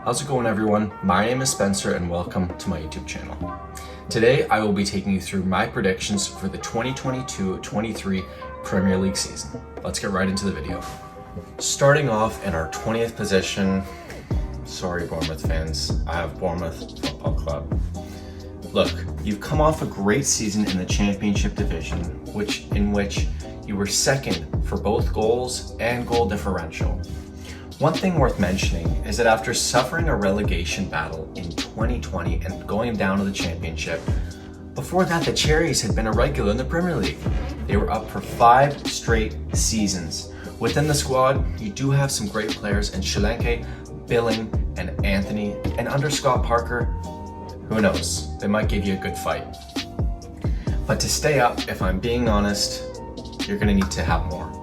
How's it going, everyone? My name is Spencer and welcome to my YouTube channel. Today I will be taking you through my predictions for the 2022-23 Premier League season. Let's get right into the video. Starting off in our 20th position, sorry Bournemouth fans, I have Bournemouth Football Club. Look, you've come off a great season in the Championship division, in which you were second for both goals and goal differential. One thing worth mentioning is that after suffering a relegation battle in 2020 and going down to the Championship, before that the Cherries had been a regular in the Premier League. They were up for 5 straight seasons. Within the squad, you do have some great players in Solanke, Billing, and Anthony, and under Scott Parker, who knows, they might give you a good fight. But to stay up, if I'm being honest, you're going to need to have more.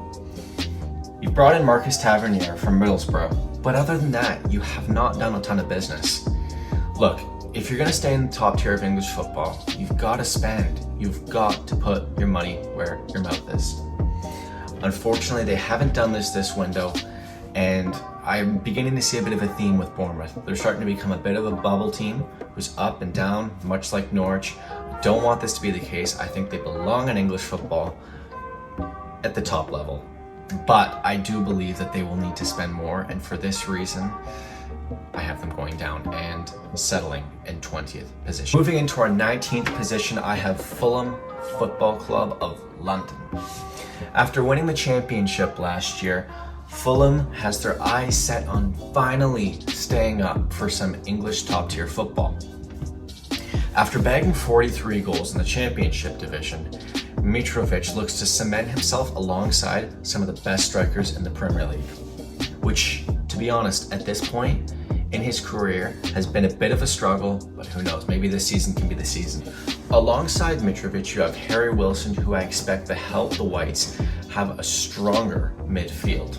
You brought in Marcus Tavernier from Middlesbrough, but other than that, you have not done a ton of business. Look, if you're going to stay in the top tier of English football, you've got to spend. You've got to put your money where your mouth is. Unfortunately, they haven't done this window, and I'm beginning to see a bit of a theme with Bournemouth. They're starting to become a bit of a bubble team who's up and down, much like Norwich. I don't want this to be the case. I think they belong in English football at the top level. But I do believe that they will need to spend more, and for this reason, I have them going down and settling in 20th position. Moving into our 19th position, I have Fulham Football Club of London. After winning the Championship last year, Fulham has their eyes set on finally staying up for some English top-tier football. After bagging 43 goals in the Championship division, Mitrovic looks to cement himself alongside some of the best strikers in the Premier League, which, to be honest, at this point in his career has been a bit of a struggle, but who knows, maybe this season can be the season. Alongside Mitrovic, you have Harry Wilson, who I expect to help the Whites have a stronger midfield.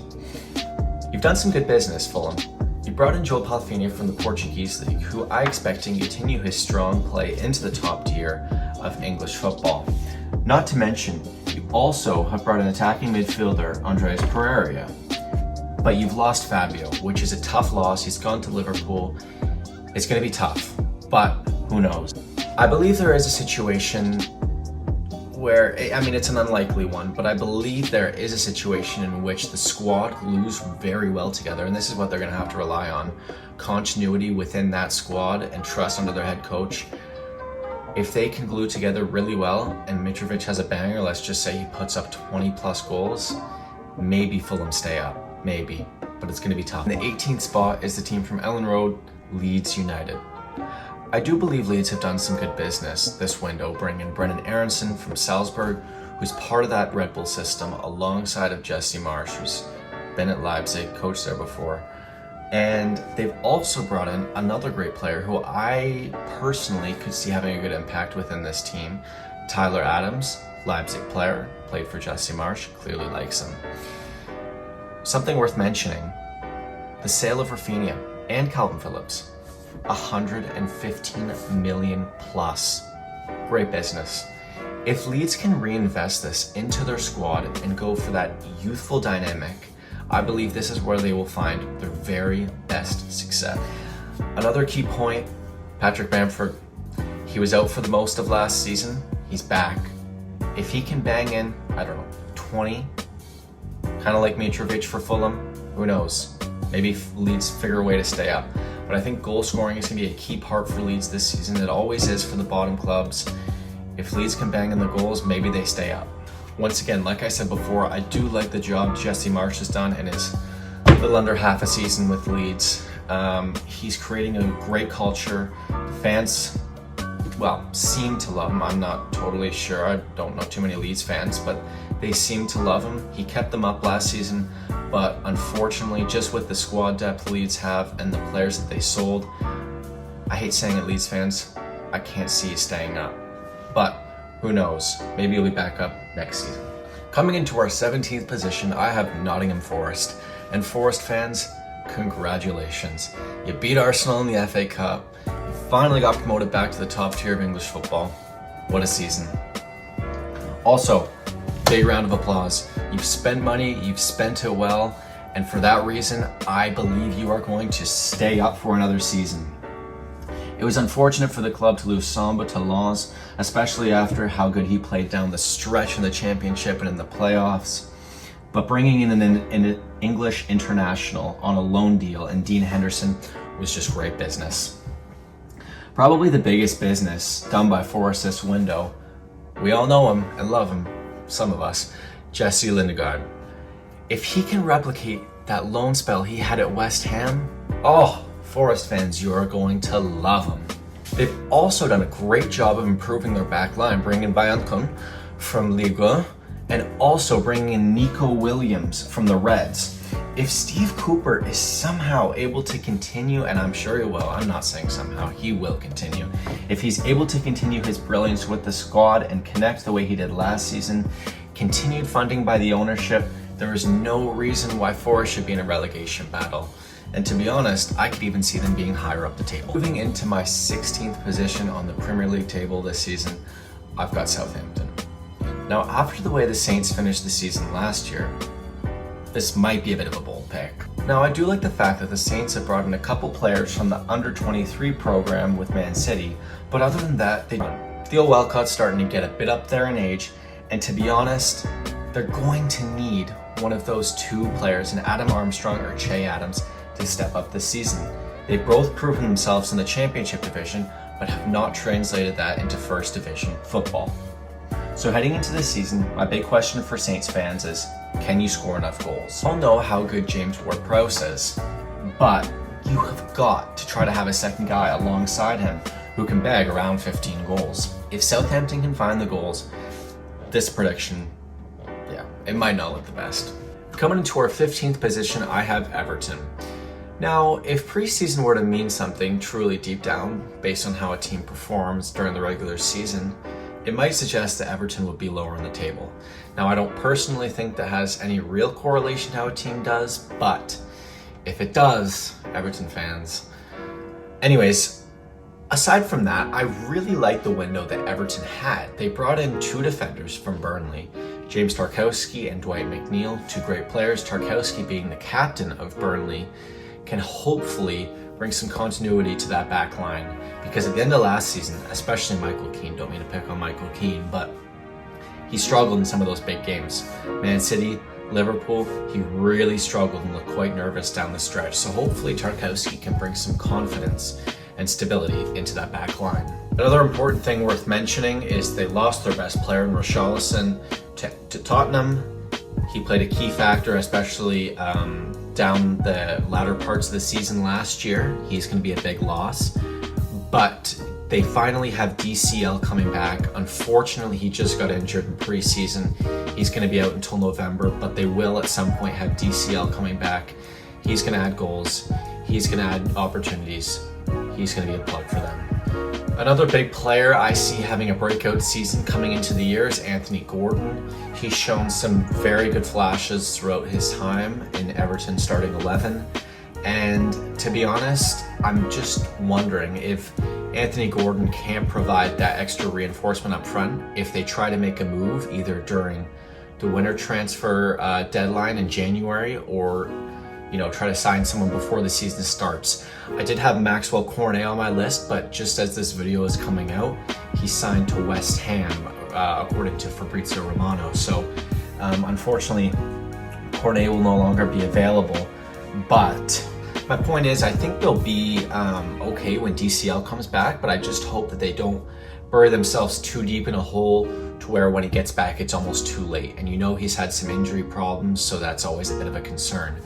You've done some good business, Fulham. You brought in João Palhinha from the Portuguese League, who I expect to continue his strong play into the top tier of English football. Not to mention, you also have brought in attacking midfielder Andreas Pereira. But you've lost Fabio, which is a tough loss. He's gone to Liverpool. It's going to be tough, but who knows? I believe there is a situation where, it's an unlikely one, but I believe there is a situation in which the squad glues very well together, and this is what they're going to have to rely on. Continuity within that squad and trust under their head coach. If they can glue together really well and Mitrovic has a banger, let's just say he puts up 20 plus goals, maybe Fulham stay up, maybe, but it's going to be tough. In the 18th spot is the team from Ellen Road, Leeds United. I do believe Leeds have done some good business this window, bringing in Brennan Aronson from Salzburg, who's part of that Red Bull system, alongside of Jesse Marsch, who's been at Leipzig, coached there before. And they've also brought in another great player who I personally could see having a good impact within this team, Tyler Adams, Leipzig player, played for Jesse Marsch, clearly likes him. Something worth mentioning, the sale of Rafinha and Calvin Phillips, 115 million plus. Great business. If Leeds can reinvest this into their squad and go for that youthful dynamic, I believe this is where they will find their very best success. Another key point, Patrick Bamford. He was out for the most of last season. He's back. If he can bang in, 20, kind of like Mitrovic for Fulham, who knows? Maybe Leeds figure a way to stay up. But I think goal scoring is going to be a key part for Leeds this season. It always is for the bottom clubs. If Leeds can bang in the goals, maybe they stay up. Once again, like I said before, I do like the job Jesse Marsch has done in his little under half a season with Leeds. He's creating a great culture. Fans, seem to love him. I'm not totally sure. I don't know too many Leeds fans, but they seem to love him. He kept them up last season, but unfortunately, just with the squad depth Leeds have and the players that they sold, I hate saying it, Leeds fans, I can't see you staying up. But who knows? Maybe he'll be back up next season. Coming into our 17th position, I have Nottingham Forest. And Forest fans, congratulations. You beat Arsenal in the FA Cup. You finally got promoted back to the top tier of English football. What a season. Also, big round of applause. You've spent money, you've spent it well, And for that reason, I believe you are going to stay up for another season. It was unfortunate for the club to lose Samba to Lens, especially after how good he played down the stretch in the championship and in the playoffs. But bringing in an English international on a loan deal and Dean Henderson was just great business. Probably the biggest business done by Forest this window. We all know him and love him, some of us, Jesse Lindegaard. If he can replicate that loan spell he had at West Ham, Forest fans, you are going to love him. They've also done a great job of improving their back line, bringing Bayankun from Ligue 1 and also bringing in Nico Williams from the Reds. If Steve Cooper is somehow able to continue, and I'm sure he will, I'm not saying somehow, he will continue. If he's able to continue his brilliance with the squad and connect the way he did last season, continued funding by the ownership, there is no reason why Forest should be in a relegation battle. And to be honest, I could even see them being higher up the table. Moving into my 16th position on the Premier League table this season, I've got Southampton. Now, after the way the Saints finished the season last year, this might be a bit of a bold pick. Now, I do like the fact that the Saints have brought in a couple players from the under-23 program with Man City, but other than that, Theo Walcott's starting to get a bit up there in age, and to be honest, they're going to need one of those two players, an Adam Armstrong or Che Adams, to step up this season. They've both proven themselves in the Championship division, but have not translated that into First Division football. So heading into this season, my big question for Saints fans is, can you score enough goals? I don't know how good James Ward-Prowse is, but you have got to try to have a second guy alongside him who can bag around 15 goals. If Southampton can find the goals, this prediction, it might not look the best. Coming into our 15th position, I have Everton. Now, if preseason were to mean something truly deep down, based on how a team performs during the regular season, it might suggest that Everton would be lower on the table. Now, I don't personally think that has any real correlation to how a team does, but if it does, Everton fans. Anyways, aside from that, I really like the window that Everton had. They brought in two defenders from Burnley, James Tarkowski and Dwight McNeil, two great players. Tarkowski, being the captain of Burnley, can hopefully bring some continuity to that back line, because at the end of last season, especially Michael Keane, don't mean to pick on Michael Keane, but he struggled in some of those big games. Man City, Liverpool, he really struggled and looked quite nervous down the stretch. So hopefully Tarkowski can bring some confidence and stability into that back line. Another important thing worth mentioning is they lost their best player in Richarlison to Tottenham. He played a key factor, especially down the latter parts of the season last year. He's going to be a big loss. But they finally have DCL coming back. Unfortunately, he just got injured in preseason. He's going to be out until November, but they will at some point have DCL coming back. He's going to add goals. He's going to add opportunities. He's going to be a plug for them. Another big player I see having a breakout season coming into the year is Anthony Gordon. He's shown some very good flashes throughout his time in Everton starting 11. And to be honest, I'm just wondering if Anthony Gordon can't provide that extra reinforcement up front if they try to make a move either during the winter transfer deadline in January, or try to sign someone before the season starts. I did have Maxwell Cornet on my list, but just as this video is coming out, he signed to West Ham, according to Fabrizio Romano. So unfortunately, Cornet will no longer be available. But my point is, I think they'll be okay when DCL comes back, but I just hope that they don't bury themselves too deep in a hole to where when he gets back, it's almost too late. And he's had some injury problems, so that's always a bit of a concern.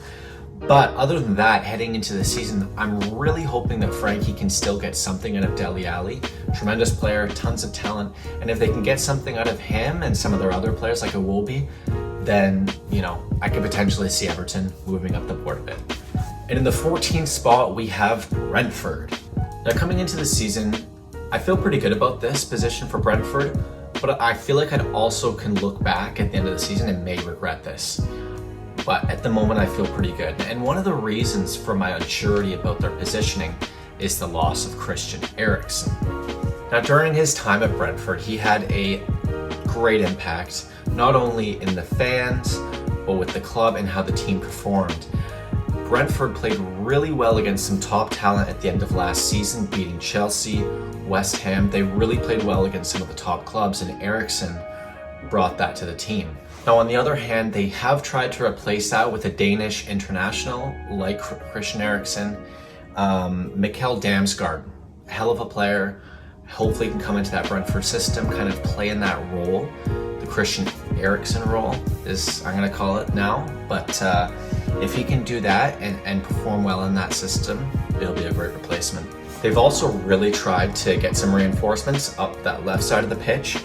But other than that, heading into the season, I'm really hoping that Frankie can still get something out of Dele Alli. Tremendous player, tons of talent. And if they can get something out of him and some of their other players like Iwobi, then, I could potentially see Everton moving up the board a bit. And in the 14th spot, we have Brentford. Now, coming into the season, I feel pretty good about this position for Brentford, but I feel like I also can look back at the end of the season and may regret this. But at the moment, I feel pretty good. And one of the reasons for my unsurety about their positioning is the loss of Christian Eriksen. Now, during his time at Brentford, he had a great impact, not only in the fans, but with the club and how the team performed. Brentford played really well against some top talent at the end of last season, beating Chelsea, West Ham. They really played well against some of the top clubs, and Eriksen brought that to the team. Now, on the other hand, they have tried to replace that with a Danish international like Christian Eriksen. Mikkel Damsgaard, hell of a player. Hopefully can come into that Brentford system, kind of play in that role. The Christian Eriksen role is, I'm going to call it now. But if he can do that and perform well in that system, it'll be a great replacement. They've also really tried to get some reinforcements up that left side of the pitch.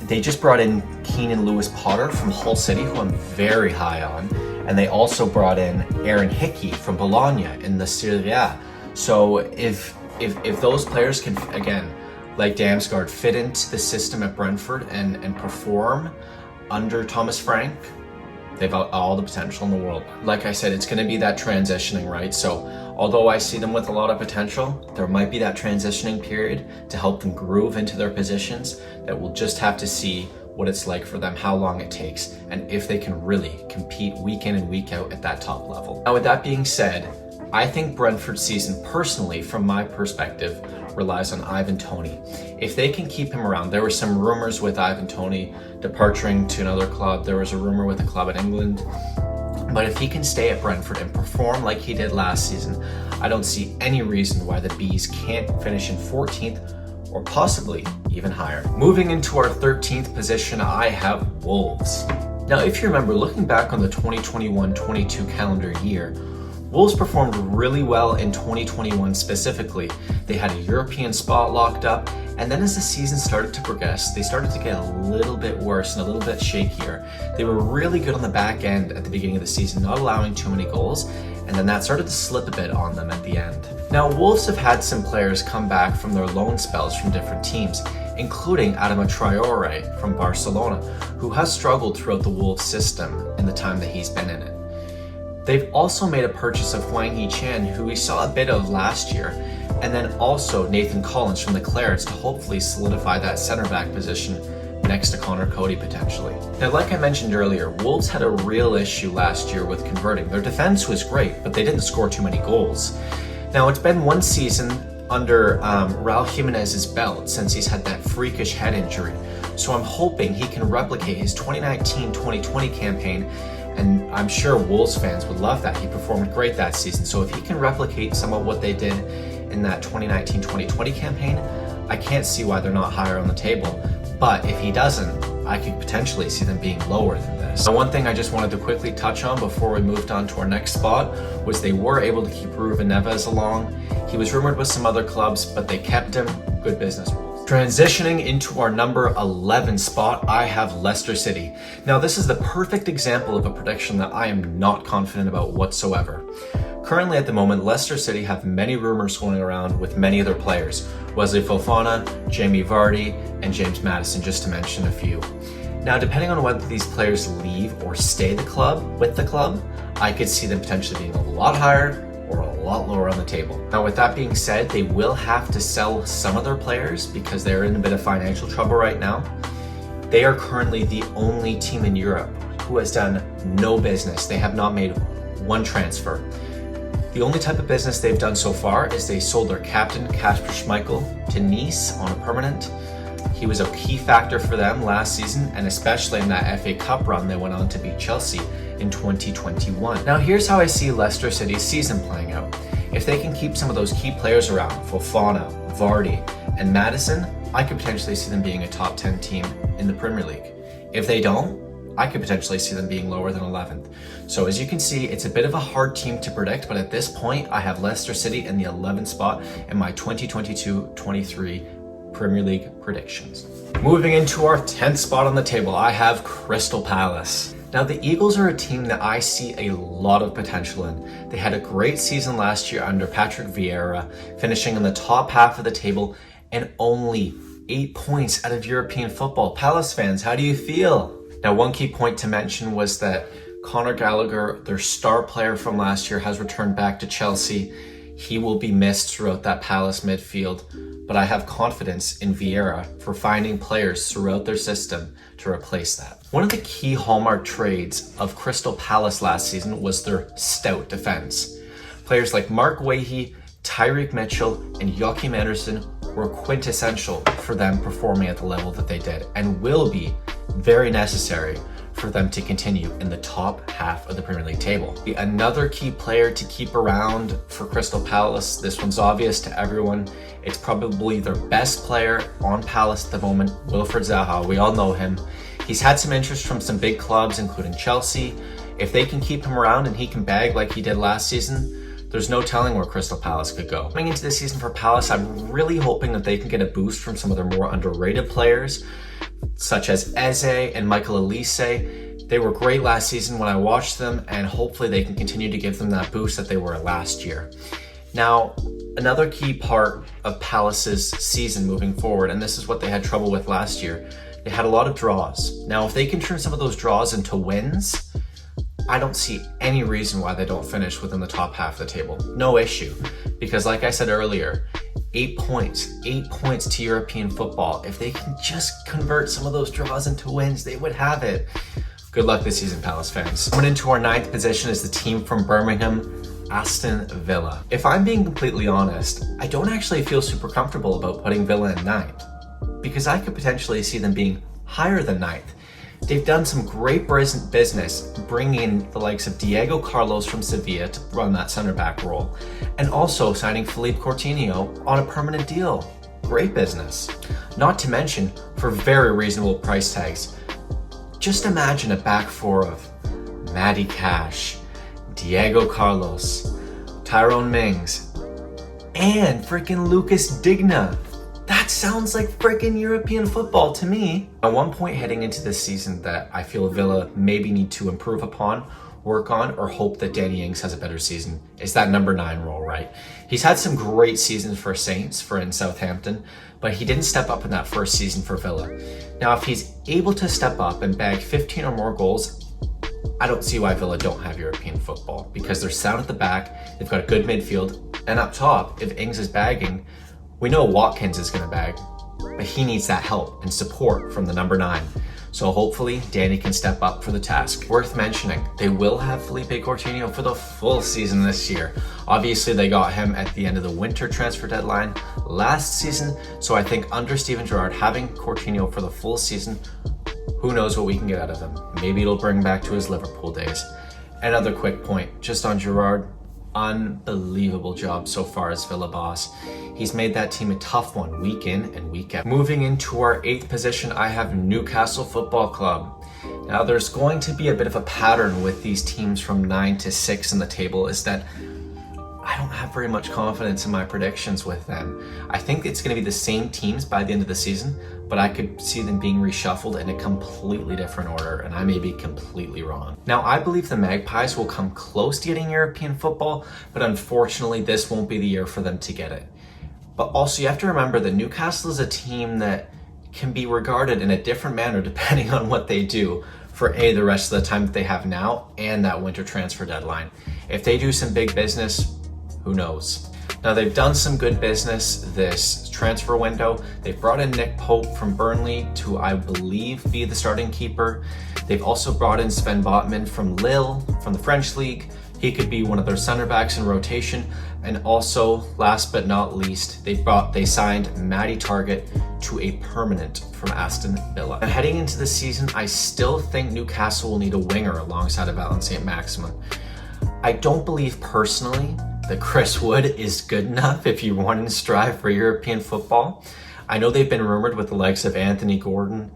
They just brought in Keenan Lewis-Potter from Hull City, who I'm very high on. And they also brought in Aaron Hickey from Bologna in the Serie A. So if those players can, again, like Damsgaard, fit into the system at Brentford and perform under Thomas Frank, they've got all the potential in the world. Like I said, it's going to be that transitioning, right? So although I see them with a lot of potential, there might be that transitioning period to help them groove into their positions that we'll just have to see what it's like for them, how long it takes, and if they can really compete week in and week out at that top level. Now, with that being said, I think Brentford's season, personally, from my perspective, relies on Ivan Toney. If they can keep him around, there were some rumors with Ivan Toney departing to another club. There was a rumor with a club in England. But if he can stay at Brentford and perform like he did last season, I don't see any reason why the Bees can't finish in 14th or possibly even higher. Moving into our 13th position, I have Wolves. Now, if you remember, looking back on the 2021-22 calendar year, Wolves performed really well in 2021 specifically. They had a European spot locked up, and then as the season started to progress, they started to get a little bit worse and a little bit shakier. They were really good on the back end at the beginning of the season, not allowing too many goals, and then that started to slip a bit on them at the end. Now, Wolves have had some players come back from their loan spells from different teams, including Adama Traore from Barcelona, who has struggled throughout the Wolves system in the time that he's been in it. They've also made a purchase of Hwang Hee-chan, who we saw a bit of last year, and then also Nathan Collins from the Clarets to hopefully solidify that center back position next to Connor Cody potentially. Now, like I mentioned earlier, Wolves had a real issue last year with converting. Their defense was great, but they didn't score too many goals. Now, it's been one season under Raul Jimenez's belt since he's had that freakish head injury, so I'm hoping he can replicate his 2019-2020 campaign. And I'm sure Wolves fans would love that. He performed great that season. So if he can replicate some of what they did in that 2019-2020 campaign, I can't see why they're not higher on the table. But if he doesn't, I could potentially see them being lower than this. Now, one thing I just wanted to quickly touch on before we moved on to our next spot was they were able to keep Ruben Neves along. He was rumored with some other clubs, but they kept him. Good business. Transitioning into our number 11 spot, I have Leicester City. Now, this is the perfect example of a prediction that I am not confident about whatsoever. Currently, at the moment, Leicester City have many rumors going around with many other players. Wesley Fofana, Jamie Vardy, and James Maddison, just to mention a few. Now, depending on whether these players leave or stay with the club, I could see them potentially being a lot higher or a lot lower on the table. Now, with that being said, they will have to sell some of their players because they're in a bit of financial trouble right now. They are currently the only team in Europe who has done no business. They have not made one transfer. The only type of business they've done so far is they sold their captain, Kasper Schmeichel, to Nice on a permanent. He was a key factor for them last season, and especially in that FA Cup run they went on to beat Chelsea in 2021. Now, here's how I see Leicester City's season playing out. If they can keep some of those key players around, Fofana, Vardy, and Maddison, I could potentially see them being a top 10 team in the Premier League. If they don't, I could potentially see them being lower than 11th. So as you can see, it's a bit of a hard team to predict, but at this point, I have Leicester City in the 11th spot in my 2022-23 Premier League predictions. Moving into our 10th spot on the table, I have Crystal Palace. Now, the Eagles are a team that I see a lot of potential in. They had a great season last year under Patrick Vieira, finishing in the top half of the table and only 8 points out of European football. Palace fans, how do you feel? Now, one key point to mention was that Conor Gallagher, their star player from last year, has returned back to Chelsea. He will be missed throughout that Palace midfield, but I have confidence in Vieira for finding players throughout their system to replace that. One of the key hallmark traits of Crystal Palace last season was their stout defense. Players like Marc, Tyreek Mitchell, and Joachim Andersen were quintessential for them performing at the level that they did, and will be very necessary for them to continue in the top half of the Premier League table. Another key player to keep around for Crystal Palace, this one's obvious to everyone, it's probably their best player on Palace at the moment, Wilfried Zaha. We all know him. He's had some interest from some big clubs, including Chelsea. If they can keep him around and he can bag like he did last season, there's no telling where Crystal Palace could go. Coming into this season for Palace, I'm really hoping that they can get a boost from some of their more underrated players, such as Eze and Michael Elise. They were great last season when I watched them, and hopefully they can continue to give them that boost that they were last year. Now, another key part of Palace's season moving forward, and this is what they had trouble with last year, they had a lot of draws. Now, if they can turn some of those draws into wins, I don't see any reason why they don't finish within the top half of the table. No issue. Because like I said earlier, 8 points to European football. If they can just convert some of those draws into wins, they would have it. Good luck this season, Palace fans. Coming into our 9th position is the team from Birmingham, Aston Villa. If I'm being completely honest, I don't actually feel super comfortable about putting Villa in 9th, because I could potentially see them being higher than 9th. They've done some great business bringing in the likes of Diego Carlos from Sevilla to run that center back role, and also signing Philippe Coutinho on a permanent deal. Great business. Not to mention, for very reasonable price tags. Just imagine a back four of Matty Cash, Diego Carlos, Tyrone Mings, and freaking Lucas Digna. That sounds like freaking European football to me. At one point heading into this season that I feel Villa maybe need to improve upon, work on, or hope that Danny Ings has a better season is that number 9 role, right? He's had some great seasons for Saints, for in Southampton, but he didn't step up in that first season for Villa. Now, if he's able to step up and bag 15 or more goals, I don't see why Villa don't have European football, because they're sound at the back, they've got a good midfield, and up top, if Ings is bagging, we know Watkins is going to bag, but he needs that help and support from the number 9. So hopefully Danny can step up for the task. Worth mentioning, they will have Philippe Coutinho for the full season this year. Obviously they got him at the end of the winter transfer deadline last season, so I think under Steven Gerrard, having Coutinho for the full season, who knows what we can get out of him. Maybe it'll bring back to his Liverpool days. Another quick point, just on Gerrard, unbelievable job so far as Villa boss. He's made that team a tough one week in and week out. Moving into our 8th position, I have Newcastle Football Club. Now there's going to be a bit of a pattern with these teams from 9 to 6 in the table, is that I don't have very much confidence in my predictions with them. I think it's going to be the same teams by the end of the season, but I could see them being reshuffled in a completely different order, and I may be completely wrong. Now, I believe the Magpies will come close to getting European football, but unfortunately, this won't be the year for them to get it. But also, you have to remember that Newcastle is a team that can be regarded in a different manner depending on what they do for the rest of the time that they have now and that winter transfer deadline. If they do some big business, who knows? Now, they've done some good business this transfer window. They've brought in Nick Pope from Burnley to, I believe, be the starting keeper. They've also brought in Sven Botman from Lille, from the French league. He could be one of their center backs in rotation. And also, last but not least, they signed Matty Target to a permanent from Aston Villa. And heading into the season, I still think Newcastle will need a winger alongside of Allan Saint-Maximin. I don't believe personally that Chris Wood is good enough if you want to strive for European football. I know they've been rumored with the likes of Anthony Gordon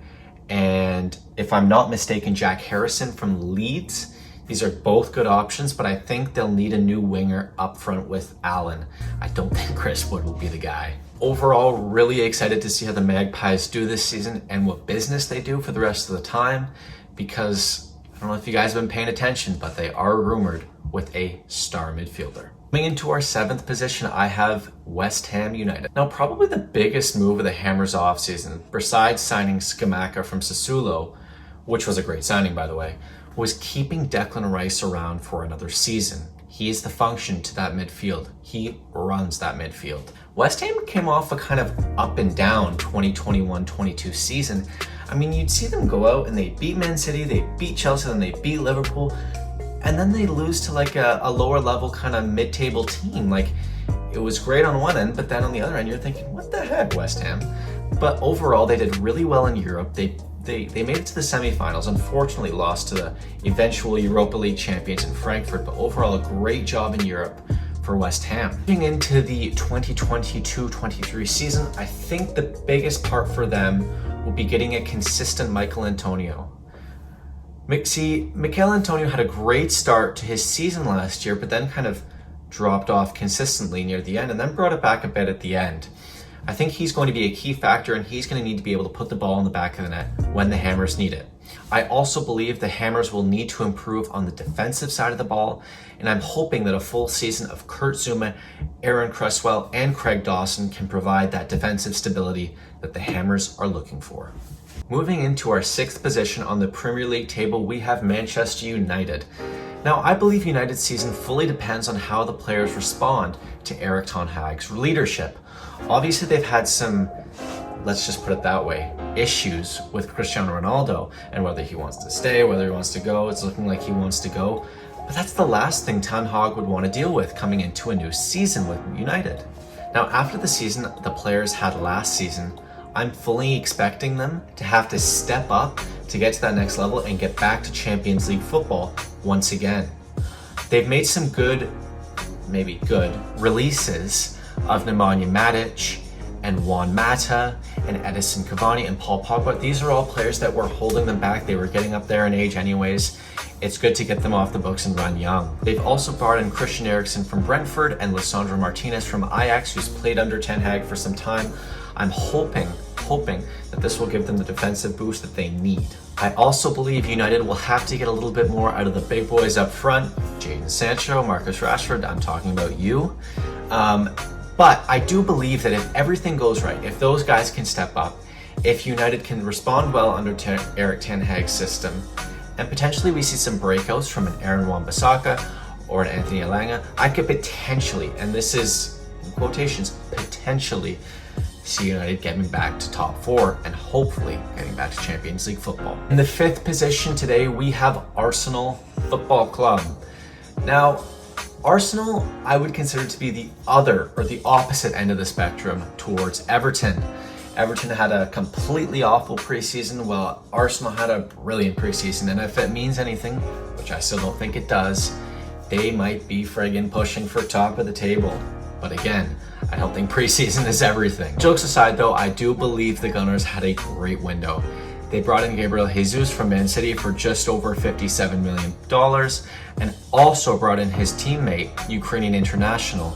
and, if I'm not mistaken, Jack Harrison from Leeds. These are both good options, but I think they'll need a new winger up front with Allen. I don't think Chris Wood will be the guy. Overall, really excited to see how the Magpies do this season and what business they do for the rest of the time, because I don't know if you guys have been paying attention, but they are rumored with a star midfielder. Coming into our 7th position, I have West Ham United. Now, probably the biggest move of the Hammers offseason, besides signing Scamacca from Sassuolo, which was a great signing, by the way, was keeping Declan Rice around for another season. He is the function to that midfield. He runs that midfield. West Ham came off a kind of up and down 2021-22 season. I mean, you'd see them go out and they beat Man City, they beat Chelsea, then they beat Liverpool, and then they lose to like a lower level kind of mid-table team. Like, it was great on one end, but then on the other end, you're thinking, what the heck, West Ham? But overall, they did really well in Europe. They made it to the semifinals, unfortunately lost to the eventual Europa League champions in Frankfurt, but overall a great job in Europe for West Ham. Moving into the 2022-23 season, I think the biggest part for them will be getting a consistent Michael Antonio. Michail Antonio had a great start to his season last year, but then kind of dropped off consistently near the end and then brought it back a bit at the end. I think he's going to be a key factor, and he's going to need to be able to put the ball in the back of the net when the Hammers need it. I also believe the Hammers will need to improve on the defensive side of the ball, and I'm hoping that a full season of Kurt Zouma, Aaron Cresswell, and Craig Dawson can provide that defensive stability that the Hammers are looking for. Moving into our sixth position on the Premier League table, we have Manchester United. Now, I believe United's season fully depends on how the players respond to Erik ten Hag's leadership. Obviously, they've had some, let's just put it that way, issues with Cristiano Ronaldo and whether he wants to stay, whether he wants to go. It's looking like he wants to go. But that's the last thing Ten Hag would want to deal with coming into a new season with United. Now, after the season the players had last season, I'm fully expecting them to have to step up to get to that next level and get back to Champions League football once again. They've made some good, maybe good, releases of Nemanja Matic and Juan Mata and Edison Cavani and Paul Pogba. These are all players that were holding them back. They were getting up there in age anyways. It's good to get them off the books and run young. They've also brought in Christian Eriksen from Brentford and Lisandro Martinez from Ajax, who's played under Ten Hag for some time. I'm hoping that this will give them the defensive boost that they need. I also believe United will have to get a little bit more out of the big boys up front. Jadon Sancho, Marcus Rashford, I'm talking about you. But I do believe that if everything goes right, if those guys can step up, if United can respond well under Erik ten Hag's system, and potentially we see some breakouts from an Aaron Wan-Bissaka or an Anthony Elanga, I could potentially, and this is in quotations, potentially see United getting back to top four and hopefully getting back to Champions League football. In the fifth position today, we have Arsenal Football Club. Now, Arsenal, I would consider to be the other or the opposite end of the spectrum towards Everton. Everton had a completely awful preseason, while Arsenal had a brilliant preseason. And if it means anything, which I still don't think it does, they might be friggin' pushing for top of the table. But again, I don't think preseason is everything. Jokes aside though, I do believe the Gunners had a great window. They brought in Gabriel Jesus from Man City for just over $57 million and also brought in his teammate, Ukrainian international,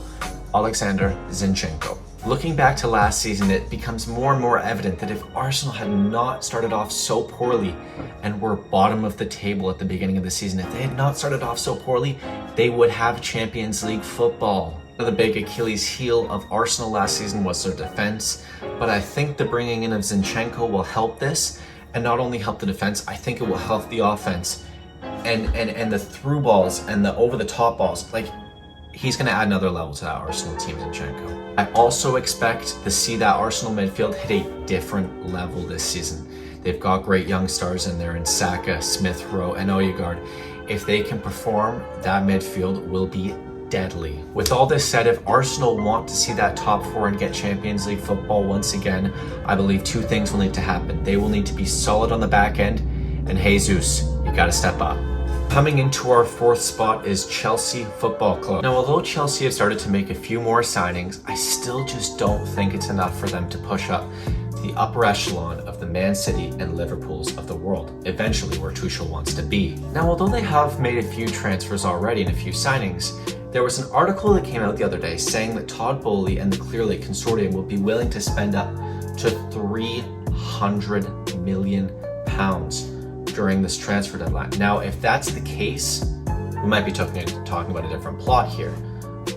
Alexander Zinchenko. Looking back to last season, it becomes more and more evident that if Arsenal had not started off so poorly and were bottom of the table at the beginning of the season, if they had not started off so poorly, they would have Champions League football. The big Achilles heel of Arsenal last season was their defense, but I think the bringing in of Zinchenko will help this, and not only help the defense, I think it will help the offense and the through balls and the over the top balls. Like, he's going to add another level to that Arsenal team, Zinchenko. I also expect to see that Arsenal midfield hit a different level this season. They've got great young stars in there in Saka, Smith Rowe, and Odegaard. If they can perform, that midfield will be deadly. With all this said, if Arsenal want to see that top four and get Champions League football once again, I believe two things will need to happen. They will need to be solid on the back end, and Jesus, you got to step up. Coming into our fourth spot is Chelsea Football Club. Now, although Chelsea have started to make a few more signings, I still just don't think it's enough for them to push up the upper echelon of the Man City and Liverpools of the world, eventually where Tuchel wants to be. Now, although they have made a few transfers already and a few signings, there was an article that came out the other day saying that Todd Boehly and the Clear Lake Consortium will be willing to spend up to £300 million during this transfer deadline. Now, if that's the case, we might be talking about a different plot here,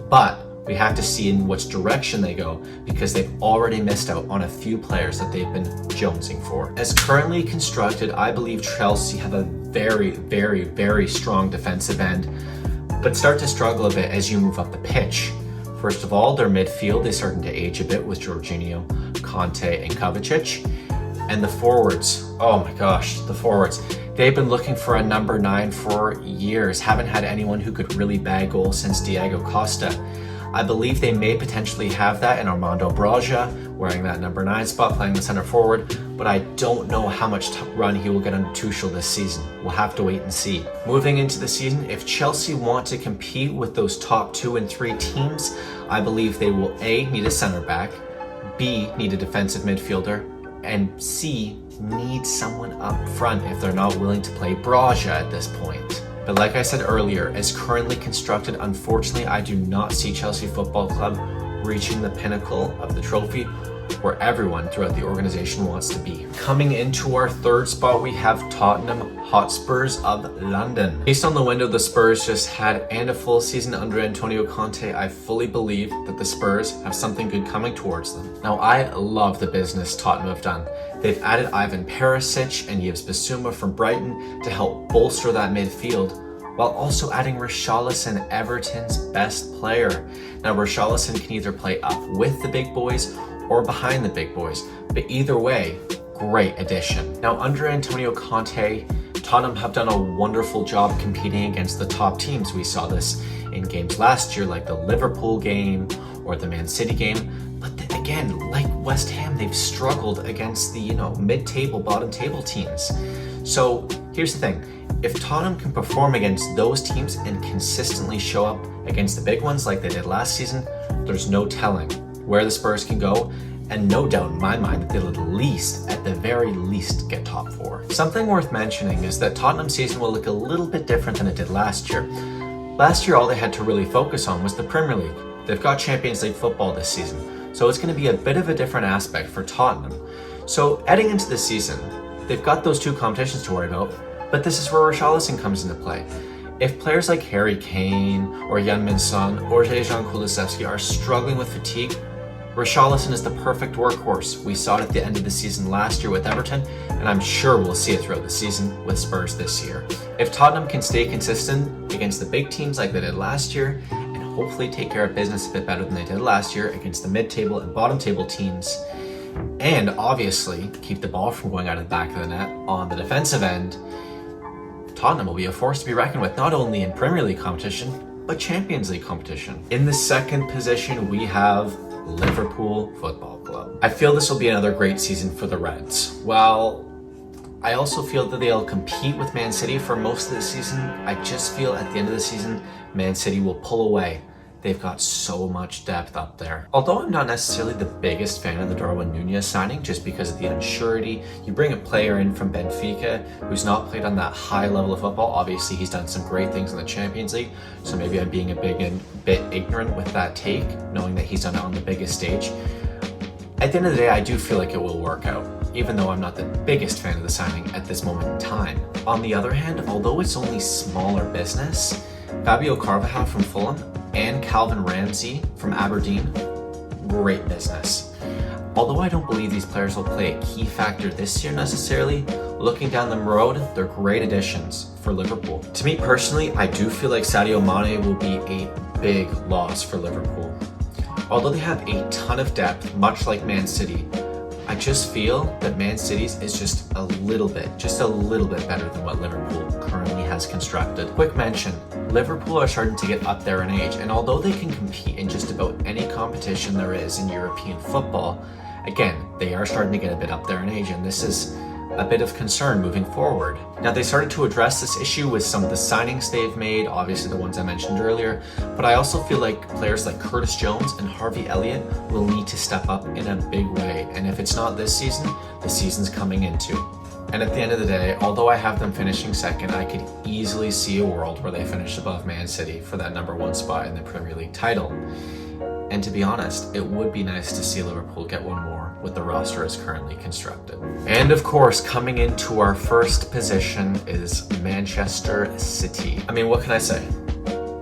but we have to see in which direction they go, because they've already missed out on a few players that they've been jonesing for. As currently constructed, I believe Chelsea have a very, very, very strong defensive end, but start to struggle a bit as you move up the pitch. First of all, their midfield is starting to age a bit with Jorginho, Conte, and Kovacic. And the forwards, oh my gosh, the forwards. They've been looking for a number 9 for years, haven't had anyone who could really bag goals since Diego Costa. I believe they may potentially have that in Armando Broja, wearing that number 9 spot, playing the center forward, but I don't know how much run he will get under Tuchel this season. We'll have to wait and see. Moving into the season, if Chelsea want to compete with those top 2 and 3 teams, I believe they will A, need a center back, B, need a defensive midfielder, and C, need someone up front if they're not willing to play Broja at this point. But like I said earlier, as currently constructed, unfortunately, I do not see Chelsea Football Club reaching the pinnacle of the trophy where everyone throughout the organization wants to be. Coming into our third spot, we have Tottenham Hotspurs of London. Based on the window the Spurs just had and a full season under Antonio Conte, I fully believe that the Spurs have something good coming towards them. Now, I love the business Tottenham have done. They've added Ivan Perisic and Yves Bassouma from Brighton to help bolster that midfield, while also adding Richarlison, Everton's best player. Now, Richarlison can either play up with the big boys or behind the big boys, but either way, great addition. Now, under Antonio Conte, Tottenham have done a wonderful job competing against the top teams. We saw this in games last year, like the Liverpool game or the Man City game. But again, like West Ham, they've struggled against the mid-table, bottom-table teams. So here's the thing. If Tottenham can perform against those teams and consistently show up against the big ones like they did last season, there's no telling where the Spurs can go, and no doubt in my mind that they'll at the very least, get top 4. Something worth mentioning is that Tottenham's season will look a little bit different than it did last year. Last year, all they had to really focus on was the Premier League. They've got Champions League football this season, so it's going to be a bit of a different aspect for Tottenham. So heading into this season, they've got those 2 competitions to worry about, but this is where Richarlison comes into play. If players like Harry Kane or Heung-min Son or Dejan Kulusevski are struggling with fatigue, Richarlison is the perfect workhorse. We saw it at the end of the season last year with Everton, and I'm sure we'll see it throughout the season with Spurs this year. If Tottenham can stay consistent against the big teams like they did last year, and hopefully take care of business a bit better than they did last year against the mid-table and bottom-table teams, and obviously keep the ball from going out of the back of the net on the defensive end, Tottenham will be a force to be reckoned with, not only in Premier League competition, but Champions League competition. In the second position, we have Liverpool Football Club. I feel this will be another great season for the Reds. While I also feel that they'll compete with Man City for most of the season, I just feel at the end of the season, Man City will pull away. They've got so much depth up there. Although I'm not necessarily the biggest fan of the Darwin Núñez signing, just because of the unsurety. You bring a player in from Benfica who's not played on that high level of football. Obviously, he's done some great things in the Champions League, so maybe I'm being a bit ignorant with that take, knowing that he's done it on the biggest stage. At the end of the day, I do feel like it will work out, even though I'm not the biggest fan of the signing at this moment in time. On the other hand, although it's only smaller business, Fabio Carvajal from Fulham and Calvin Ramsey from Aberdeen, great business. Although I don't believe these players will play a key factor this year necessarily, looking down the road, they're great additions for Liverpool. To me personally, I do feel like Sadio Mane will be a big loss for Liverpool. Although they have a ton of depth, much like Man City, I just feel that Man City's is just a little bit better than what Liverpool currently has constructed. Quick mention, Liverpool are starting to get up there in age, and although they can compete in just about any competition there is in European football, again, they are starting to get a bit up there in age, and this is a bit of concern moving forward. Now, they started to address this issue with some of the signings they've made, obviously the ones I mentioned earlier, but I also feel like players like Curtis Jones and Harvey Elliott will need to step up in a big way, and if it's not this season, the season's coming into. And at the end of the day, although I have them finishing second, I could easily see a world where they finish above Man City for that number 1 spot in the Premier League title. And to be honest, it would be nice to see Liverpool get one more with the roster as currently constructed. And of course, coming into our first position is Manchester City. I mean, what can I say?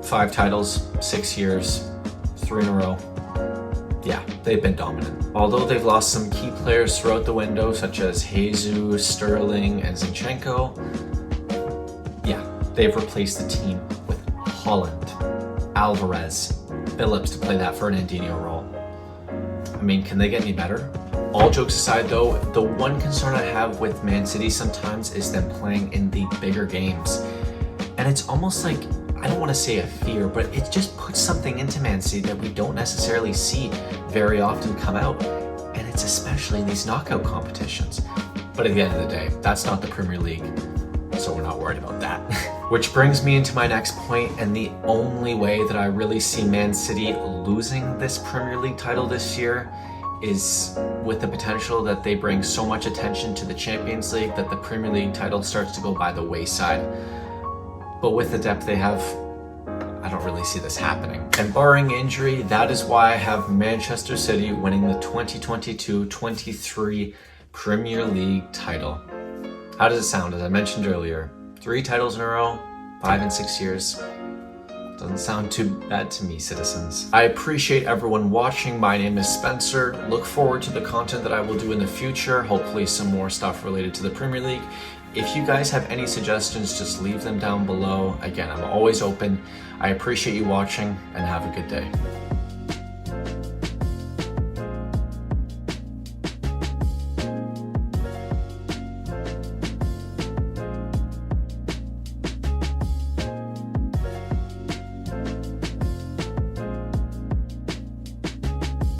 5 titles, 6 years, 3 in a row. Yeah, they've been dominant. Although they've lost some key players throughout the window, such as Jesus, Sterling, and Zinchenko, yeah, they've replaced the team with Holland, Alvarez, Phillips to play that Fernandinho role. I mean, can they get any better? All jokes aside though, the one concern I have with Man City sometimes is them playing in the bigger games. And it's almost like, I don't want to say a fear, but it just puts something into Man City that we don't necessarily see very often come out. And it's especially in these knockout competitions. But at the end of the day, that's not the Premier League, so we're not worried about that. Which brings me into my next point, and the only way that I really see Man City losing this Premier League title this year is with the potential that they bring so much attention to the Champions League that the Premier League title starts to go by the wayside. But with the depth they have, I don't really see this happening. And barring injury, that is why I have Manchester City winning the 2022-23 Premier League title. How does it sound? As I mentioned earlier, 3 titles in a row, 5 in 6 years. Doesn't sound too bad to me, citizens. I appreciate everyone watching. My name is Spencer. Look forward to the content that I will do in the future. Hopefully some more stuff related to the Premier League. If you guys have any suggestions, just leave them down below. Again, I'm always open. I appreciate you watching and have a good day.